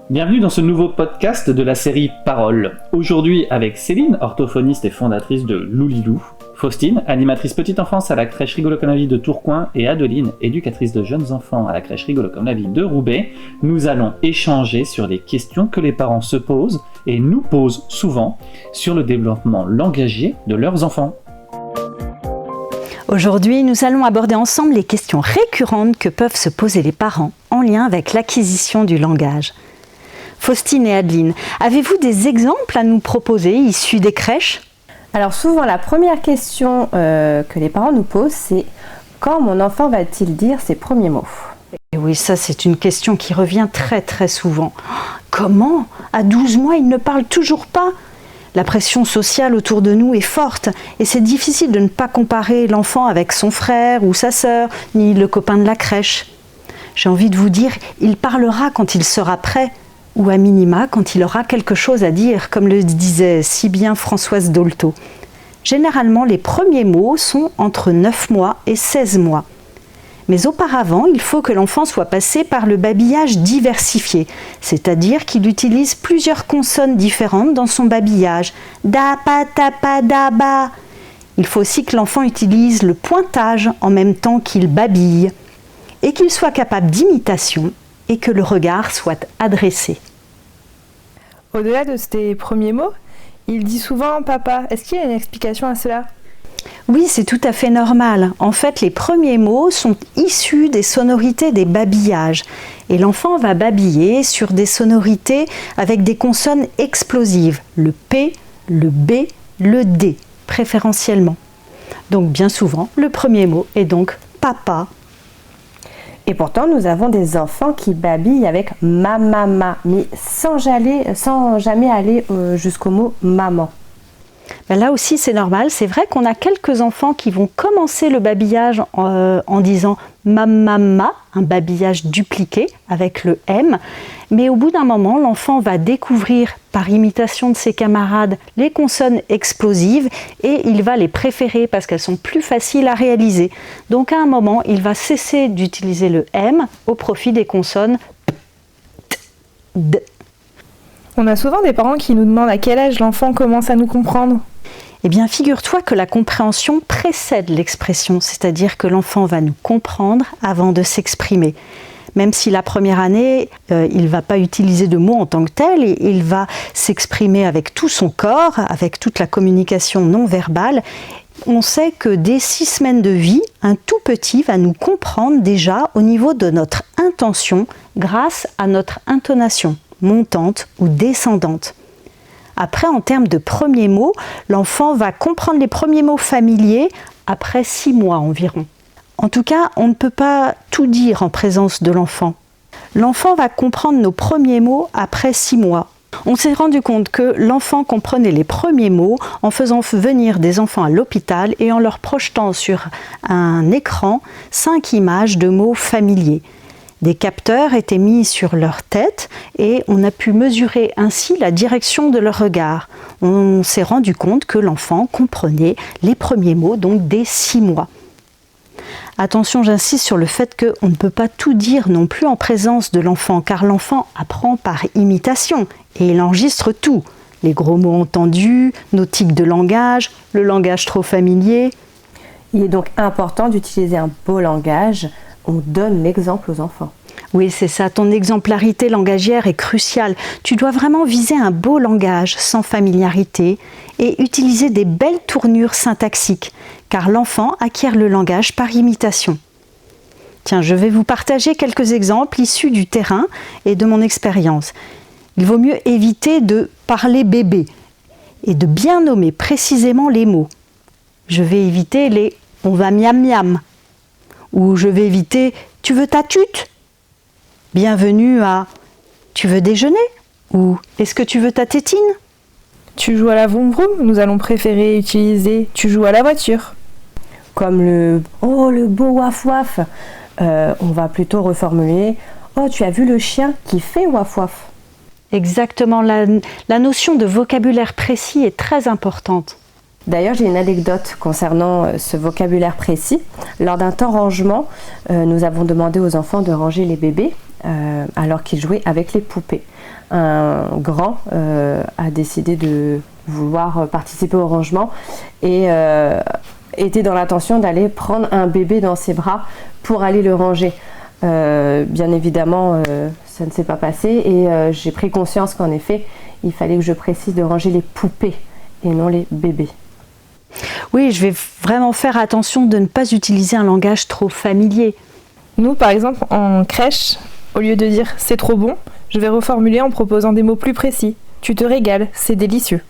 Bienvenue dans ce nouveau podcast de la série Paroles. Aujourd'hui avec Céline, orthophoniste et fondatrice de Loulilou, Faustine, animatrice petite enfance à la crèche Rigolo comme la vie de Tourcoing, et Adeline, éducatrice de jeunes enfants à la crèche Rigolo comme la vie de Roubaix, nous allons échanger sur les questions que les parents se posent et nous posent souvent sur le développement langagier de leurs enfants. Aujourd'hui, nous allons aborder ensemble les questions récurrentes que peuvent se poser les parents en lien avec l'acquisition du langage. Faustine et Adeline, avez-vous des exemples à nous proposer issus des crèches ? Alors souvent, la première question que les parents nous posent, c'est « Quand mon enfant va-t-il dire ses premiers mots ?» Et oui, ça c'est une question qui revient très souvent. Comment ? À 12 mois, il ne parle toujours pas ? La pression sociale autour de nous est forte et c'est difficile de ne pas comparer l'enfant avec son frère ou sa sœur, ni le copain de la crèche. J'ai envie de vous dire, il parlera quand il sera prêt, ou à minima quand il aura quelque chose à dire, comme le disait si bien Françoise Dolto. Généralement, les premiers mots sont entre 9 mois et 16 mois. Mais auparavant, il faut que l'enfant soit passé par le babillage diversifié, c'est-à-dire qu'il utilise plusieurs consonnes différentes dans son babillage. Da, pa, ta, pa, da, ba. Il faut aussi que l'enfant utilise le pointage en même temps qu'il babille, et qu'il soit capable d'imitation, et que le regard soit adressé. Au-delà de ces premiers mots, il dit souvent « papa ». Est-ce qu'il y a une explication à cela ? Oui, c'est tout à fait normal. En fait, les premiers mots sont issus des sonorités des babillages. Et l'enfant va babiller sur des sonorités avec des consonnes explosives. Le P, le B, le D, préférentiellement. Donc bien souvent, le premier mot est donc « papa ». Et pourtant, nous avons des enfants qui babillent avec « ma, mais sans jamais aller jusqu'au mot « maman ». Ben là aussi, c'est normal. C'est vrai qu'on a quelques enfants qui vont commencer le babillage en disant « ma », un babillage dupliqué avec le « m ». Mais au bout d'un moment, l'enfant va découvrir, par imitation de ses camarades, les consonnes explosives et il va les préférer parce qu'elles sont plus faciles à réaliser. Donc à un moment, il va cesser d'utiliser le « m » au profit des consonnes « t », « d ». On a souvent des parents qui nous demandent à quel âge l'enfant commence à nous comprendre. Eh bien, figure-toi que la compréhension précède l'expression, c'est-à-dire que l'enfant va nous comprendre avant de s'exprimer. Même si la première année, il ne va pas utiliser de mots en tant que tel, il va s'exprimer avec tout son corps, avec toute la communication non verbale. On sait que dès 6 semaines de vie, un tout petit va nous comprendre déjà au niveau de notre intention grâce à notre intonation, montante ou descendante. Après, en termes de premiers mots, l'enfant va comprendre les premiers mots familiers après 6 mois environ. En tout cas, on ne peut pas tout dire en présence de l'enfant. L'enfant va comprendre nos premiers mots après 6 mois. On s'est rendu compte que l'enfant comprenait les premiers mots en faisant venir des enfants à l'hôpital et en leur projetant sur un écran 5 images de mots familiers. Des capteurs étaient mis sur leur tête et on a pu mesurer ainsi la direction de leur regard. On s'est rendu compte que l'enfant comprenait les premiers mots, donc dès 6 mois. Attention, j'insiste sur le fait qu'on ne peut pas tout dire non plus en présence de l'enfant, car l'enfant apprend par imitation et il enregistre tout. Les gros mots entendus, nos tics de langage, le langage trop familier. Il est donc important d'utiliser un beau langage. On donne l'exemple aux enfants. Oui, c'est ça. Ton exemplarité langagière est cruciale. Tu dois vraiment viser un beau langage sans familiarité et utiliser des belles tournures syntaxiques, car l'enfant acquiert le langage par imitation. Tiens, je vais vous partager quelques exemples issus du terrain et de mon expérience. Il vaut mieux éviter de parler bébé et de bien nommer précisément les mots. Je vais éviter les « on va miam miam » ou je vais éviter « tu veux ta tute ?» Bienvenue à « tu veux déjeuner ?» ou « est-ce que tu veux ta tétine ?» Tu joues à la vroom vroom, nous allons préférer utiliser « tu joues à la voiture ». Comme le « oh le beau waf waf », on va plutôt reformuler « oh tu as vu le chien qui fait waf waf ». Exactement, la notion de vocabulaire précis est très importante. D'ailleurs, j'ai une anecdote concernant ce vocabulaire précis. Lors d'un temps rangement, nous avons demandé aux enfants de ranger les bébés alors qu'il jouait avec les poupées. Un grand a décidé de vouloir participer au rangement et était dans l'intention d'aller prendre un bébé dans ses bras pour aller le ranger. Bien évidemment, ça ne s'est pas passé et j'ai pris conscience qu'en effet, il fallait que je précise de ranger les poupées et non les bébés. Oui, je vais vraiment faire attention de ne pas utiliser un langage trop familier. Nous, par exemple, en crèche, au lieu de dire « c'est trop bon », je vais reformuler en proposant des mots plus précis. « Tu te régales, c'est délicieux ».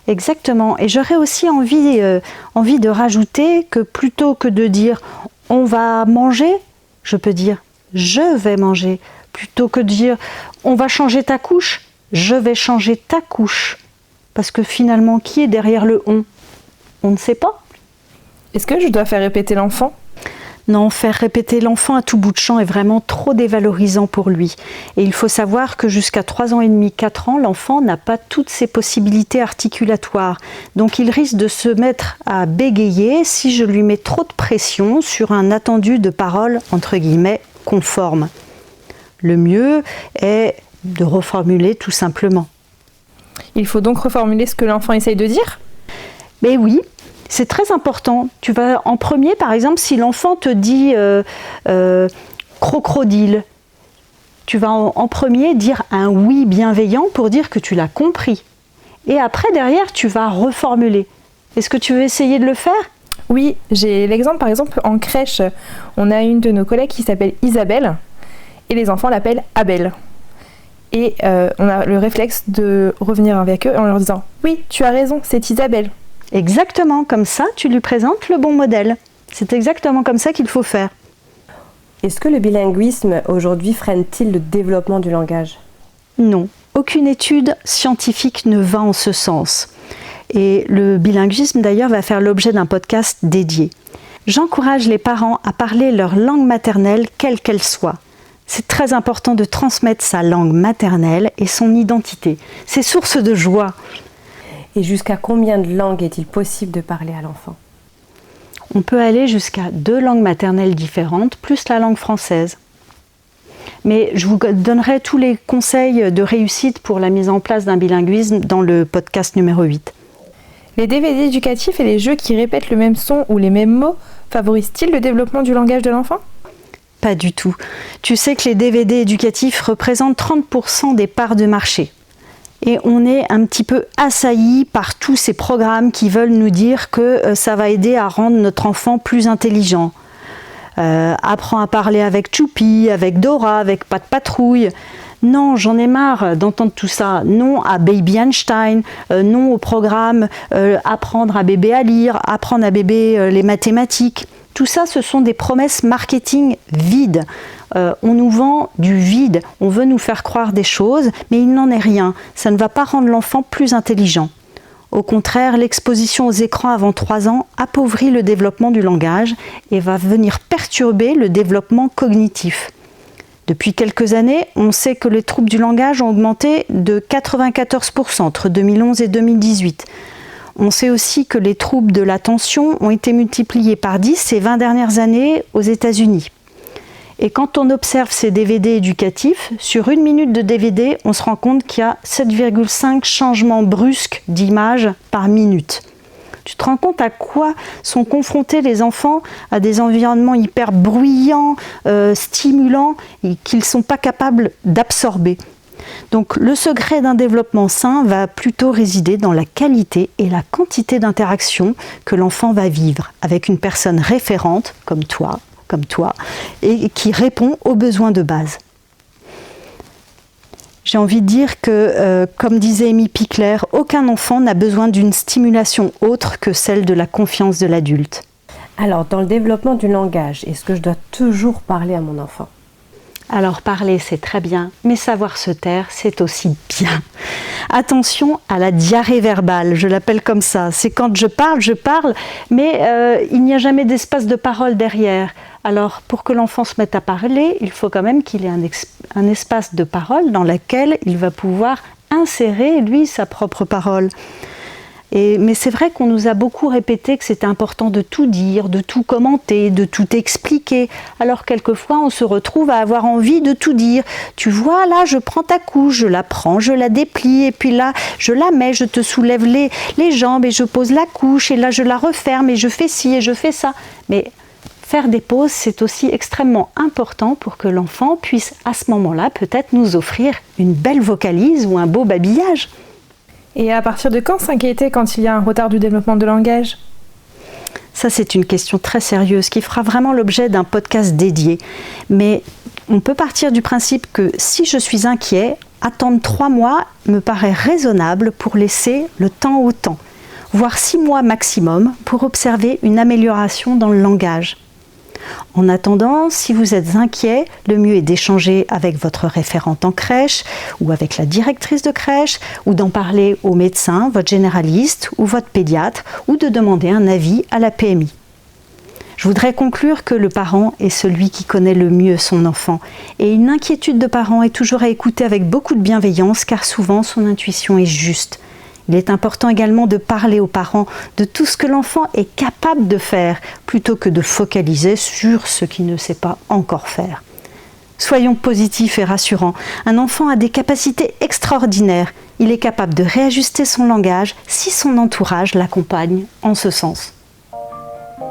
Exactement. Et j'aurais aussi envie de rajouter que plutôt que de dire « on va manger », je peux dire « je vais manger ». Plutôt que de dire « on va changer ta couche », je vais changer ta couche. Parce que finalement, qui est derrière le « on » ? On ne sait pas. Est-ce que je dois faire répéter l'enfant ? Non, faire répéter l'enfant à tout bout de champ est vraiment trop dévalorisant pour lui. Et il faut savoir que jusqu'à 3 ans et demi, 4 ans, l'enfant n'a pas toutes ses possibilités articulatoires. Donc il risque de se mettre à bégayer si je lui mets trop de pression sur un attendu de parole, entre guillemets, conforme. Le mieux est de reformuler tout simplement. Il faut donc reformuler ce que l'enfant essaye de dire ? Mais oui, c'est très important. Tu vas en premier, par exemple, si l'enfant te dit crocodile, tu vas en premier dire un oui bienveillant pour dire que tu l'as compris. Et après, derrière, tu vas reformuler. Est-ce que tu veux essayer de le faire ? Oui, j'ai l'exemple, par exemple, en crèche. On a une de nos collègues qui s'appelle Isabelle et les enfants l'appellent Abel. Et on a le réflexe de revenir avec eux en leur disant « Oui, tu as raison, c'est Isabelle ». Exactement, comme ça, tu lui présentes le bon modèle. C'est exactement comme ça qu'il faut faire. Est-ce que le bilinguisme aujourd'hui freine-t-il le développement du langage ? Non, aucune étude scientifique ne va en ce sens. Et le bilinguisme d'ailleurs va faire l'objet d'un podcast dédié. J'encourage les parents à parler leur langue maternelle, quelle qu'elle soit. C'est très important de transmettre sa langue maternelle et son identité. C'est source de joie. Et jusqu'à combien de langues est-il possible de parler à l'enfant ? On peut aller jusqu'à 2 langues maternelles différentes, plus la langue française. Mais je vous donnerai tous les conseils de réussite pour la mise en place d'un bilinguisme dans le podcast numéro 8. Les DVD éducatifs et les jeux qui répètent le même son ou les mêmes mots favorisent-ils le développement du langage de l'enfant ? Pas du tout. Tu sais que les DVD éducatifs représentent 30% des parts de marché. Et on est un petit peu assailli par tous ces programmes qui veulent nous dire que ça va aider à rendre notre enfant plus intelligent. Apprends à parler avec Choupi, avec Dora, avec Pat Patrouille. Non, j'en ai marre d'entendre tout ça. Non à Baby Einstein, non au programme apprendre à bébé à lire, apprendre à bébé les mathématiques. Tout ça, ce sont des promesses marketing vides. On nous vend du vide, on veut nous faire croire des choses, mais il n'en est rien. Ça ne va pas rendre l'enfant plus intelligent. Au contraire, l'exposition aux écrans avant 3 ans appauvrit le développement du langage et va venir perturber le développement cognitif. Depuis quelques années, on sait que les troubles du langage ont augmenté de 94% entre 2011 et 2018. On sait aussi que les troubles de l'attention ont été multipliés par 10 ces 20 dernières années aux États-Unis. Et quand on observe ces DVD éducatifs, sur 1 minute de DVD, on se rend compte qu'il y a 7,5 changements brusques d'image par minute. Tu te rends compte à quoi sont confrontés les enfants, à des environnements hyper bruyants, stimulants, et qu'ils ne sont pas capables d'absorber. Donc le secret d'un développement sain va plutôt résider dans la qualité et la quantité d'interactions que l'enfant va vivre avec une personne référente comme toi, et qui répond aux besoins de base. J'ai envie de dire que, comme disait Amy Pickler, aucun enfant n'a besoin d'une stimulation autre que celle de la confiance de l'adulte. Alors, dans le développement du langage, est-ce que je dois toujours parler à mon enfant ? Alors parler, c'est très bien, mais savoir se taire, c'est aussi bien. Attention à la diarrhée verbale, je l'appelle comme ça. C'est quand je parle, mais il n'y a jamais d'espace de parole derrière. Alors pour que l'enfant se mette à parler, il faut quand même qu'il ait un espace de parole dans lequel il va pouvoir insérer, lui, sa propre parole. Mais c'est vrai qu'on nous a beaucoup répété que c'était important de tout dire, de tout commenter, de tout expliquer. Alors quelquefois, on se retrouve à avoir envie de tout dire. Tu vois, là, je prends ta couche, je la prends, je la déplie, et puis là, je la mets, je te soulève les jambes, et je pose la couche, et là, je la referme, et je fais ci, et je fais ça. Mais faire des pauses, c'est aussi extrêmement important pour que l'enfant puisse, à ce moment-là, peut-être nous offrir une belle vocalise ou un beau babillage. Et à partir de quand s'inquiéter quand il y a un retard du développement de langage ? Ça, c'est une question très sérieuse qui fera vraiment l'objet d'un podcast dédié. Mais on peut partir du principe que si je suis inquiet, attendre 3 mois me paraît raisonnable pour laisser le temps au temps, voire 6 mois maximum pour observer une amélioration dans le langage. En attendant, si vous êtes inquiet, le mieux est d'échanger avec votre référente en crèche ou avec la directrice de crèche ou d'en parler au médecin, votre généraliste ou votre pédiatre ou de demander un avis à la PMI. Je voudrais conclure que le parent est celui qui connaît le mieux son enfant et une inquiétude de parent est toujours à écouter avec beaucoup de bienveillance car souvent son intuition est juste. Il est important également de parler aux parents de tout ce que l'enfant est capable de faire, plutôt que de focaliser sur ce qu'il ne sait pas encore faire. Soyons positifs et rassurants. Un enfant a des capacités extraordinaires. Il est capable de réajuster son langage si son entourage l'accompagne en ce sens.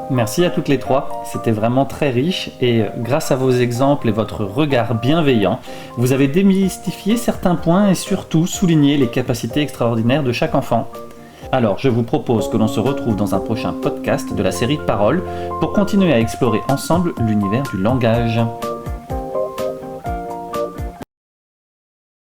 Merci à toutes les 3, c'était vraiment très riche et grâce à vos exemples et votre regard bienveillant, vous avez démystifié certains points et surtout souligné les capacités extraordinaires de chaque enfant. Alors je vous propose que l'on se retrouve dans un prochain podcast de la série Paroles pour continuer à explorer ensemble l'univers du langage.